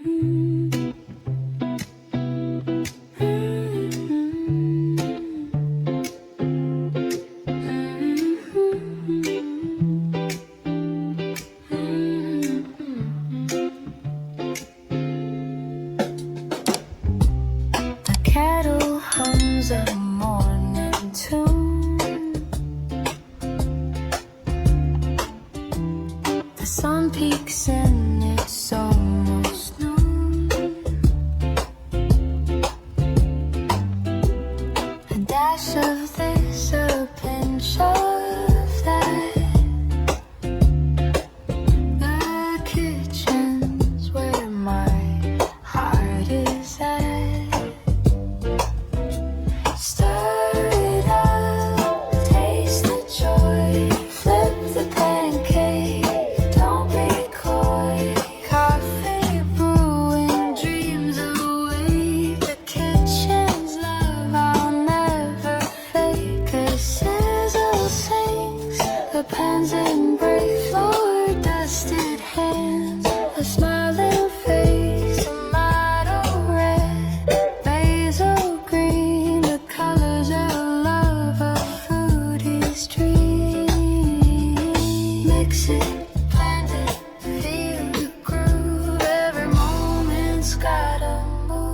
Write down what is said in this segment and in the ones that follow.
The kettle hums a morning tune. The sun peeks and it's almost noon. A dash of this, a pinch of that. The kitchen's where my heart is at. Stir it up, taste the joy. Flip the pancake, don't be coy. Coffee brewing, dreams away. The kitchen's love I'll never fake. A sizzle sings, the pans and break. Floor dusted hands, a smiling face. Tomato red, basil green. The colors of love, a foodie's dream. Mix it, blend it, feel the groove. Every moment's gotta move.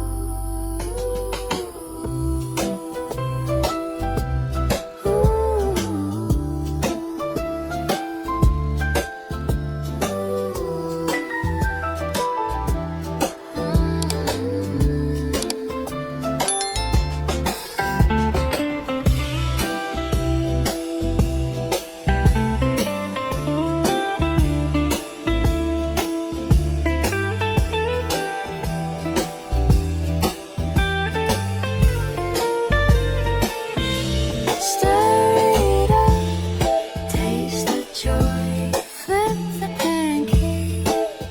Stir it up, taste the joy. Flip the pancake,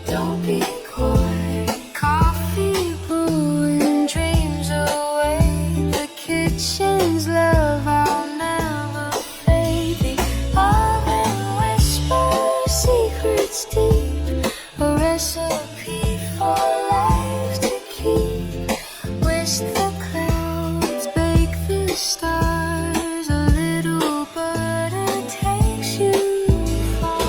don't be coy. Coffee brewing, dreams away. The kitchen's love I'll never fade. The oven whispers secrets deep. A recipe for life to keep. Wish the clouds bake the stars. A little butter takes you far.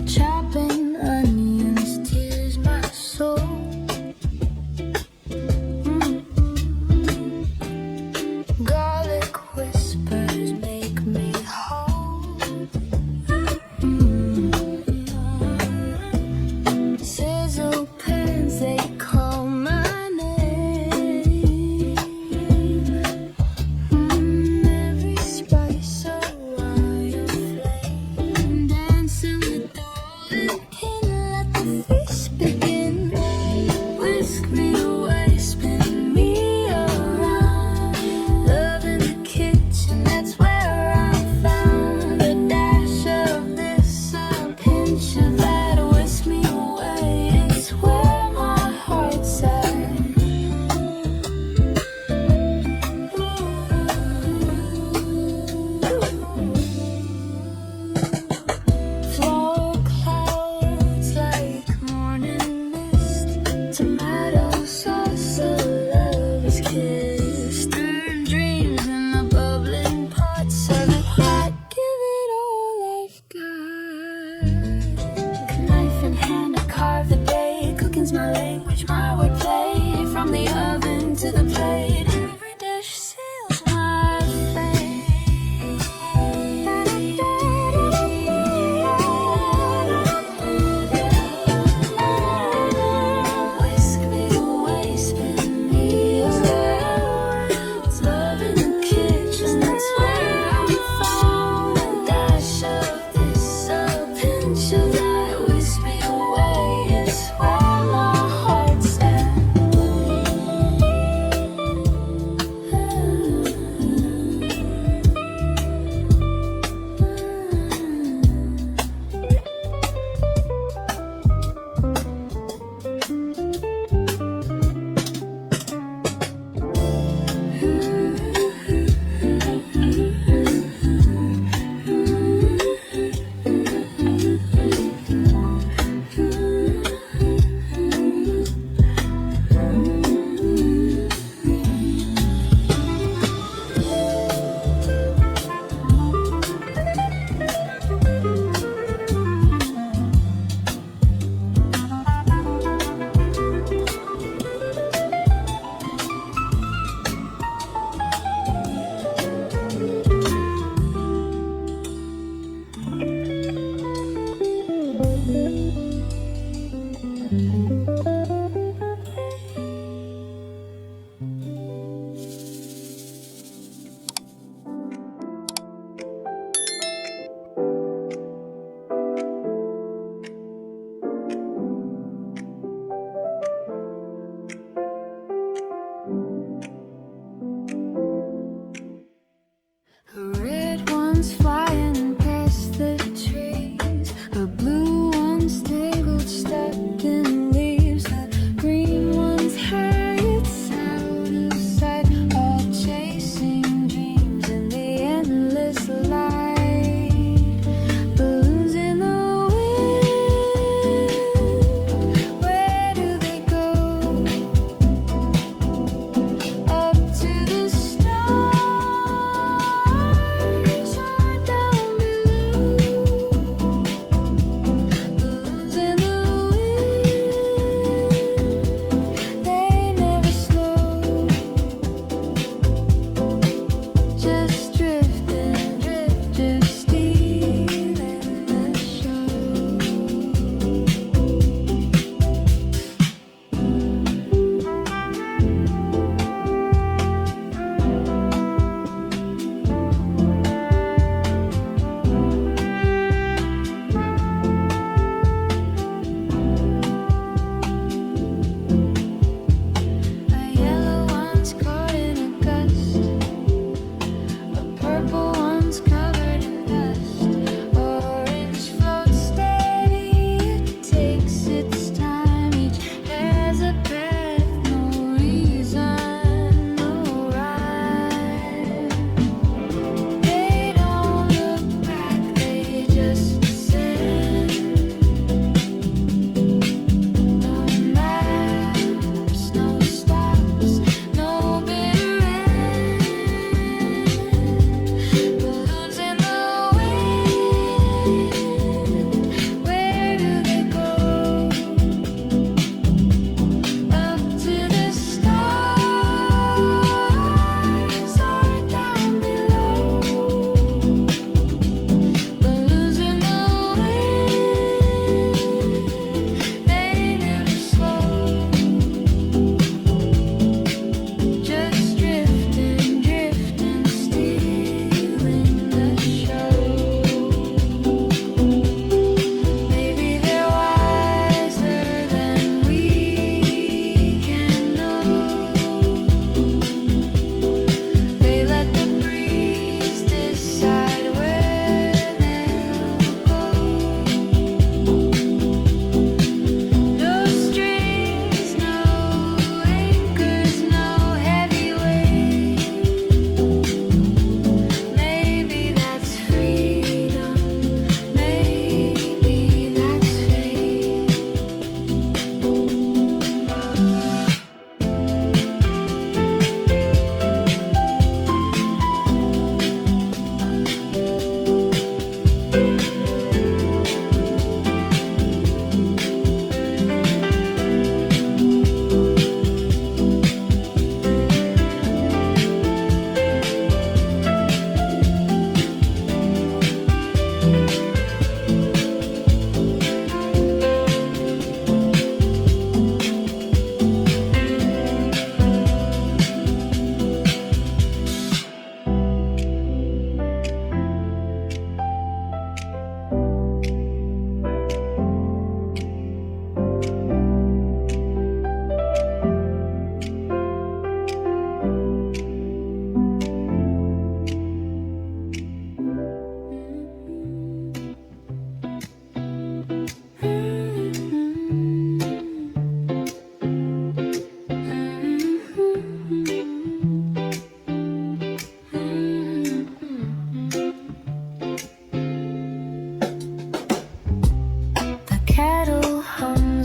Chopping onions tears my soul. Garlic whispers make me whole. Sizzle pans, they call my name. Every spice a wild flame. Dancing with the golden king, let the feast begin. Whisk me away, spin me around. Love in the kitchen, that's where I'm found. A dash of this, a pinch of that. Whisk me away, it's where my heart's at. Floor clouds like morning mist. Tomato sauce, a lover's kiss. Stirring dreams in the bubbling pot. Serve it hot, give it all I've got. Knife in hand, I carve the day. Cooking's my language, my wordplay. From the oven to the plate, every dish seals my fate.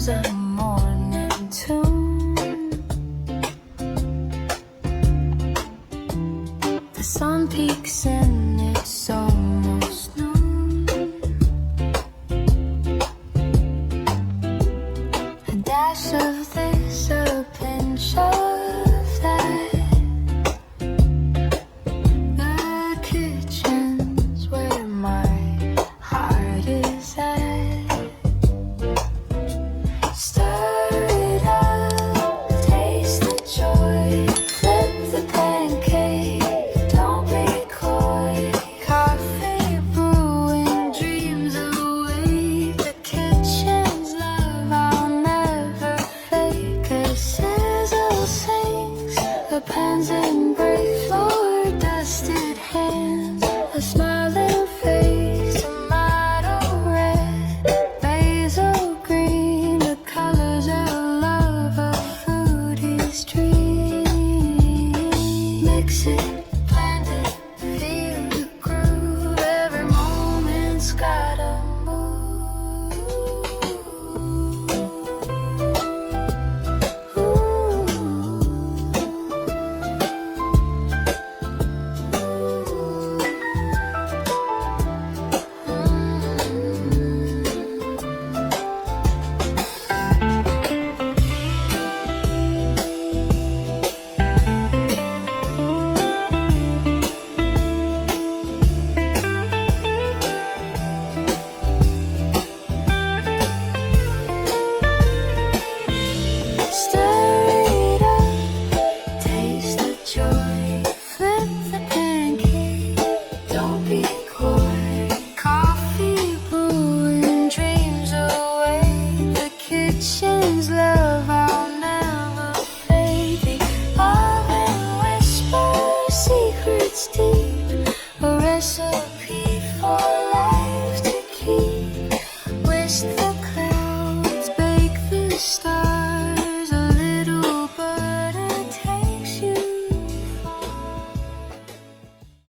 sun.